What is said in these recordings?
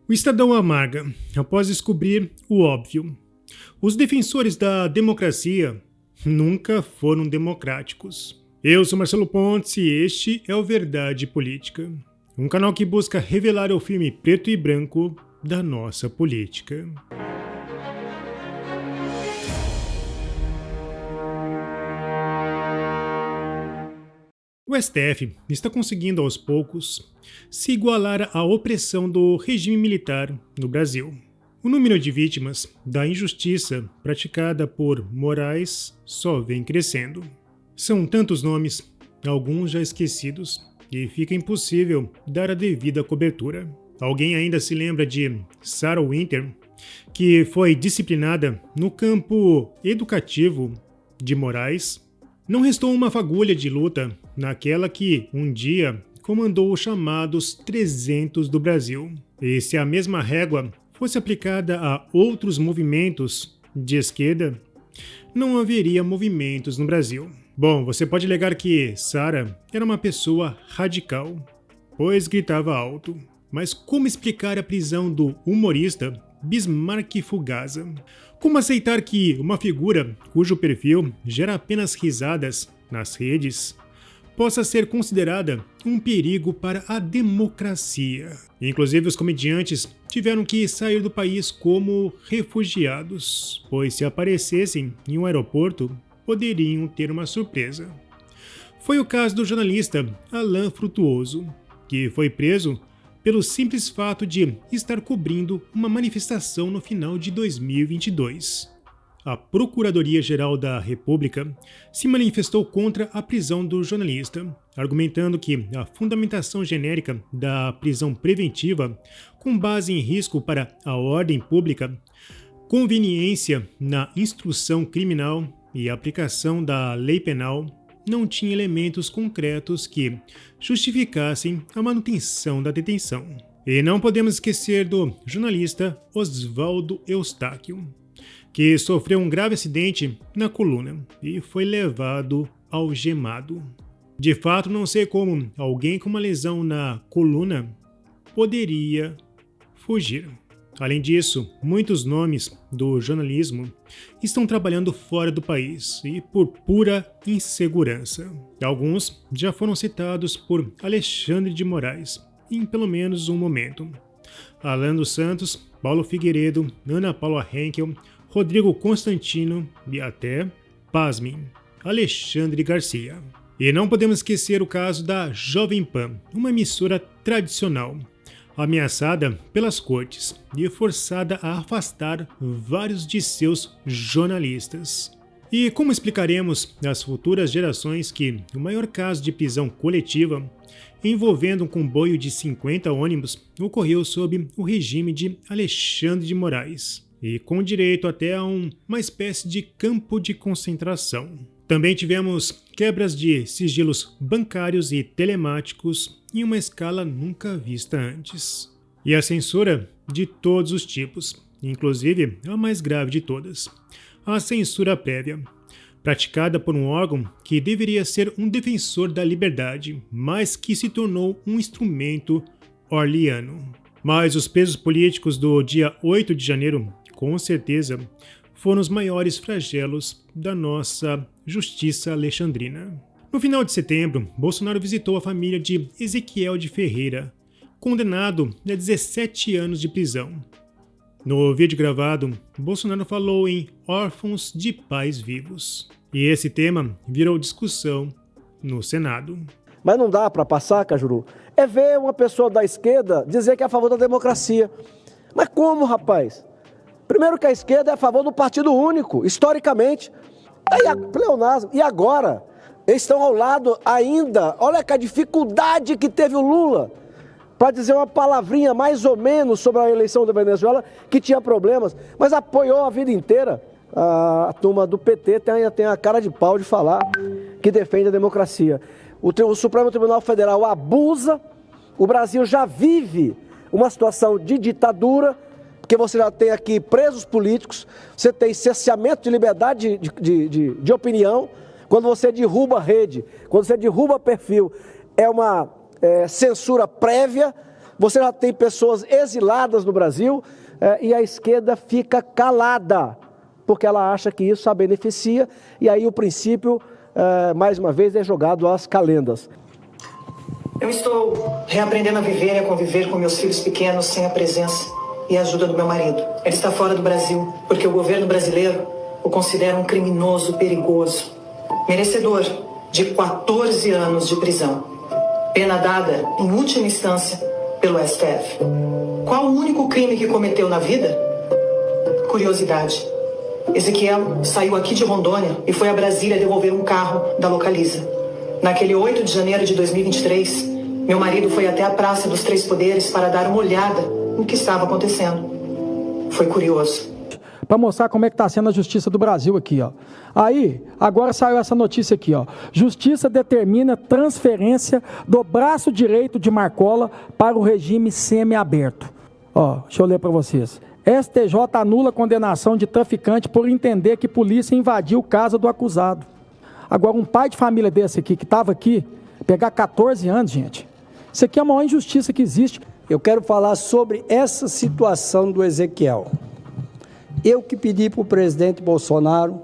O Estadão amarga, após descobrir o óbvio. Os defensores da democracia nunca foram democráticos. Eu sou Marcelo Pontes e este é o Verdade Política, um canal que busca revelar o filme preto e branco da nossa política. O STF está conseguindo aos poucos se igualar à opressão do regime militar no Brasil. O número de vítimas da injustiça praticada por Moraes só vem crescendo. São tantos nomes, alguns já esquecidos, e fica impossível dar a devida cobertura. Alguém ainda se lembra de Sarah Winter, que foi disciplinada no campo educativo de Moraes? Não restou uma fagulha de luta naquela que, um dia, comandou os chamados 300 do Brasil. E se a mesma régua fosse aplicada a outros movimentos de esquerda, não haveria movimentos no Brasil. Bom, você pode alegar que Sarah era uma pessoa radical, pois gritava alto. Mas como explicar a prisão do humorista Bismarck Fugaza? Como aceitar que uma figura cujo perfil gera apenas risadas nas redes possa ser considerada um perigo para a democracia? Inclusive, os comediantes tiveram que sair do país como refugiados, pois se aparecessem em um aeroporto, poderiam ter uma surpresa. Foi o caso do jornalista Alan Frutuoso, que foi preso pelo simples fato de estar cobrindo uma manifestação no final de 2022. A Procuradoria-Geral da República se manifestou contra a prisão do jornalista, argumentando que a fundamentação genérica da prisão preventiva, com base em risco para a ordem pública, conveniência na instrução criminal e aplicação da lei penal, não tinha elementos concretos que justificassem a manutenção da detenção. E não podemos esquecer do jornalista Oswaldo Eustáquio, que sofreu um grave acidente na coluna e foi levado algemado. De fato, não sei como alguém com uma lesão na coluna poderia fugir. Além disso, muitos nomes do jornalismo estão trabalhando fora do país e por pura insegurança. Alguns já foram citados por Alexandre de Moraes, em pelo menos um momento. Alan dos Santos, Paulo Figueiredo, Ana Paula Henkel, Rodrigo Constantino e até, pasmem, Alexandre Garcia. E não podemos esquecer o caso da Jovem Pan, uma emissora tradicional, ameaçada pelas cortes e forçada a afastar vários de seus jornalistas. E como explicaremos às futuras gerações que o maior caso de prisão coletiva envolvendo um comboio de 50 ônibus ocorreu sob o regime de Alexandre de Moraes e com direito até a uma espécie de campo de concentração. Também tivemos quebras de sigilos bancários e telemáticos em uma escala nunca vista antes. E a censura de todos os tipos, inclusive a mais grave de todas, a censura prévia, praticada por um órgão que deveria ser um defensor da liberdade, mas que se tornou um instrumento orwelliano. Mas os pesos políticos do dia 8 de janeiro, com certeza, foram os maiores flagelos da nossa justiça alexandrina. No final de setembro, Bolsonaro visitou a família de Ezequiel de Ferreira, condenado a 17 anos de prisão. No vídeo gravado, Bolsonaro falou em órfãos de pais vivos. E esse tema virou discussão no Senado. Mas não dá para passar, Cajuru, é ver uma pessoa da esquerda dizer que é a favor da democracia. Mas como, rapaz? Primeiro que a esquerda é a favor do partido único, historicamente. Pleonasmo. E agora? Eles estão ao lado ainda. Olha que a dificuldade que teve o Lula para dizer uma palavrinha mais ou menos sobre a eleição da Venezuela, que tinha problemas, mas apoiou a vida inteira. A turma do PT tem a cara de pau de falar que defende a democracia. O Supremo Tribunal Federal abusa, o Brasil já vive uma situação de ditadura, porque você já tem aqui presos políticos, você tem cerceamento de liberdade de opinião, quando você derruba a rede, quando você derruba perfil, é uma censura prévia, você já tem pessoas exiladas no Brasil e a esquerda fica calada, porque ela acha que isso a beneficia, e aí o princípio, mais uma vez, é jogado às calendas. Eu estou reaprendendo a viver e a conviver com meus filhos pequenos sem a presença e a ajuda do meu marido. Ele está fora do Brasil porque o governo brasileiro o considera um criminoso perigoso, merecedor de 14 anos de prisão, pena dada, em última instância, pelo STF. Qual o único crime que cometeu na vida? Curiosidade. Ezequiel saiu aqui de Rondônia e foi a Brasília devolver um carro da Localiza. Naquele 8 de janeiro de 2023, meu marido foi até a Praça dos Três Poderes para dar uma olhada no que estava acontecendo. Foi curioso. Para mostrar como é que está sendo a justiça do Brasil aqui, ó. Aí, agora saiu essa notícia aqui, ó. Justiça determina transferência do braço direito de Marcola para o regime semiaberto. Ó, deixa eu ler para vocês. STJ anula a condenação de traficante por entender que polícia invadiu casa do acusado. Agora, um pai de família desse aqui, que estava aqui, pegar 14 anos, gente, isso aqui é a maior injustiça que existe. Eu quero falar sobre essa situação do Ezequiel. Eu que pedi para o presidente Bolsonaro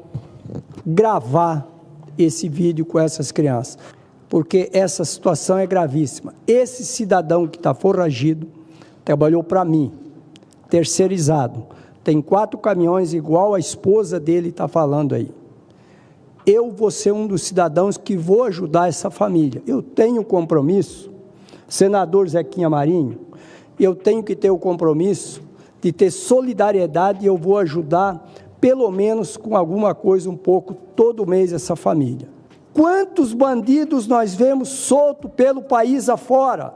gravar esse vídeo com essas crianças, porque essa situação é gravíssima. Esse cidadão que está foragido trabalhou para mim, terceirizado. Tem 4 caminhões igual a esposa dele está falando aí. Eu vou ser um dos cidadãos que vou ajudar essa família. Eu tenho compromisso, senador Zequinha Marinho, eu tenho que ter o compromisso de ter solidariedade e eu vou ajudar, pelo menos com alguma coisa, um pouco, todo mês essa família. Quantos bandidos nós vemos soltos pelo país afora?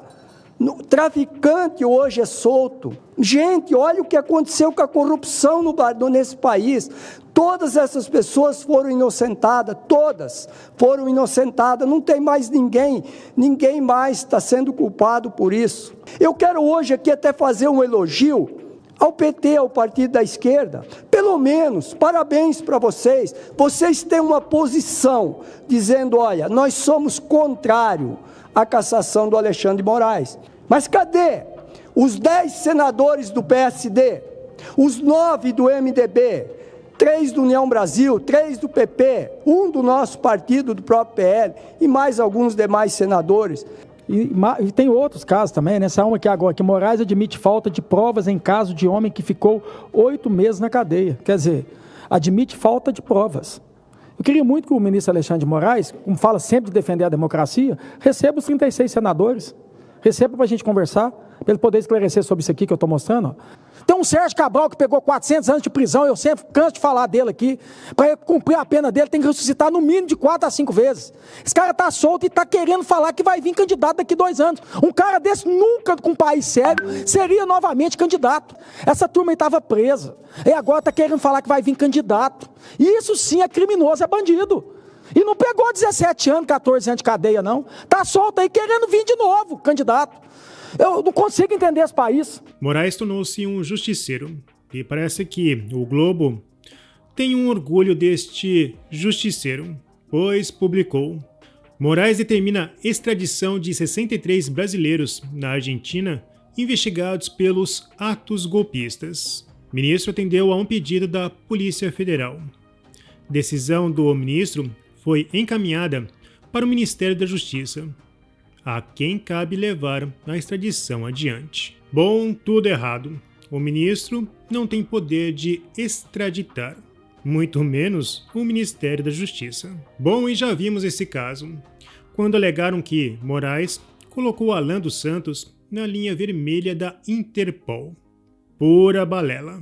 Traficante hoje é solto. Gente, olha o que aconteceu com a corrupção nesse país. Todas essas pessoas foram inocentadas, todas foram inocentadas, não tem mais ninguém mais está sendo culpado por isso. Eu quero hoje aqui até fazer um elogio ao PT, ao partido da esquerda. Pelo menos, parabéns para vocês, vocês têm uma posição dizendo, olha, nós somos contrário à cassação do Alexandre de Moraes. Mas cadê os 10 senadores do PSD, os 9 do MDB, 3 do União Brasil, 3 do PP, 1 do nosso partido, do próprio PL, e mais alguns demais senadores? E tem outros casos também, né? Essa uma aqui agora, que Moraes admite falta de provas em caso de homem que ficou 8 meses na cadeia. Quer dizer, admite falta de provas. Eu queria muito que o ministro Alexandre de Moraes, como fala sempre de defender a democracia, receba os 36 senadores, receba para a gente conversar, para ele poder esclarecer sobre isso aqui que eu estou mostrando. Ó. Tem um Sérgio Cabral que pegou 400 anos de prisão, eu sempre canso de falar dele aqui. Para ele cumprir a pena dele, tem que ressuscitar no mínimo de 4 a 5 vezes. Esse cara está solto e está querendo falar que vai vir candidato daqui 2 anos. Um cara desse nunca, com um país sério, seria novamente candidato. Essa turma aí estava presa. E agora está querendo falar que vai vir candidato. Isso sim é criminoso, é bandido. E não pegou 17 anos, 14 anos de cadeia, não. Está solto aí querendo vir de novo, candidato. Eu não consigo entender esse país. Moraes tornou-se um justiceiro. E parece que o Globo tem um orgulho deste justiceiro, pois publicou: Moraes determina extradição de 63 brasileiros na Argentina investigados pelos atos golpistas. O ministro atendeu a um pedido da Polícia Federal. Decisão do ministro foi encaminhada para o Ministério da Justiça, a quem cabe levar a extradição adiante. Bom, tudo errado. O ministro não tem poder de extraditar, muito menos o Ministério da Justiça. Bom, e já vimos esse caso, quando alegaram que Moraes colocou Alan dos Santos na linha vermelha da Interpol. Pura balela.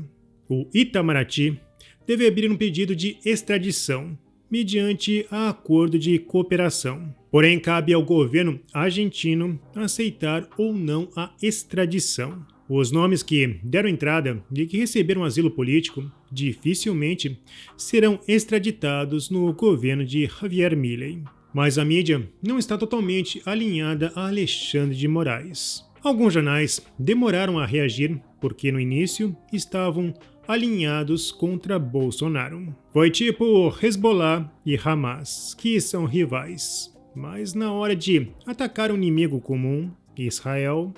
O Itamaraty deve abrir um pedido de extradição mediante acordo de cooperação. Porém, cabe ao governo argentino aceitar ou não a extradição. Os nomes que deram entrada e que receberam asilo político dificilmente serão extraditados no governo de Javier Milei. Mas a mídia não está totalmente alinhada a Alexandre de Moraes. Alguns jornais demoraram a reagir porque no início estavam alinhados contra Bolsonaro. Foi tipo Hezbollah e Hamas, que são rivais. Mas na hora de atacar um inimigo comum, Israel,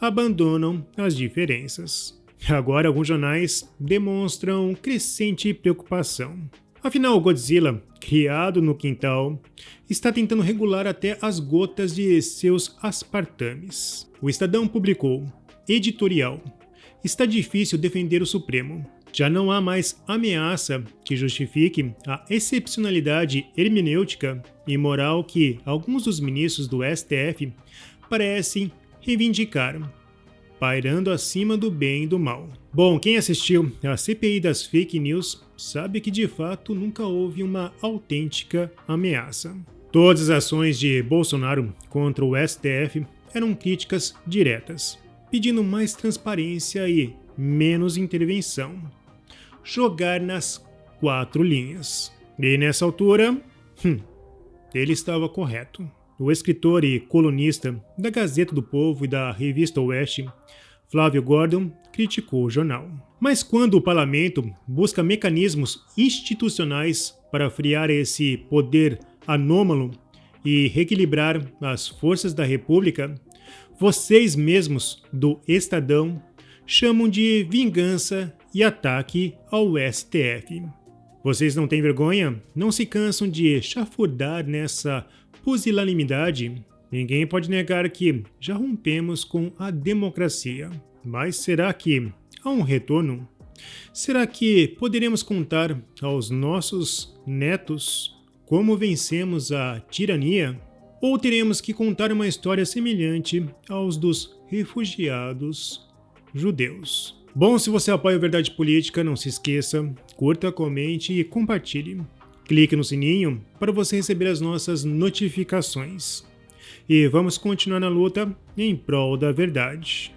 abandonam as diferenças. Agora, alguns jornais demonstram crescente preocupação. Afinal, o Godzilla, criado no quintal, está tentando regular até as gotas de seus aspartames. O Estadão publicou: editorial. Está difícil defender o Supremo. Já não há mais ameaça que justifique a excepcionalidade hermenêutica e moral que alguns dos ministros do STF parecem reivindicar, pairando acima do bem e do mal. Bom, quem assistiu à CPI das fake news sabe que de fato nunca houve uma autêntica ameaça. Todas as ações de Bolsonaro contra o STF eram críticas diretas, pedindo mais transparência e menos intervenção. Jogar nas 4 linhas. E nessa altura, ele estava correto. O escritor e colunista da Gazeta do Povo e da Revista Oeste, Flávio Gordon, criticou o jornal. Mas quando o parlamento busca mecanismos institucionais para frear esse poder anômalo e reequilibrar as forças da República, vocês mesmos do Estadão chamam de vingança e ataque ao STF. Vocês não têm vergonha? Não se cansam de chafurdar nessa pusilanimidade? Ninguém pode negar que já rompemos com a democracia. Mas será que há um retorno? Será que poderemos contar aos nossos netos como vencemos a tirania? Ou teremos que contar uma história semelhante aos dos refugiados judeus? Bom, se você apoia a Verdade Política, não se esqueça, curta, comente e compartilhe. Clique no sininho para você receber as nossas notificações. E vamos continuar na luta em prol da verdade.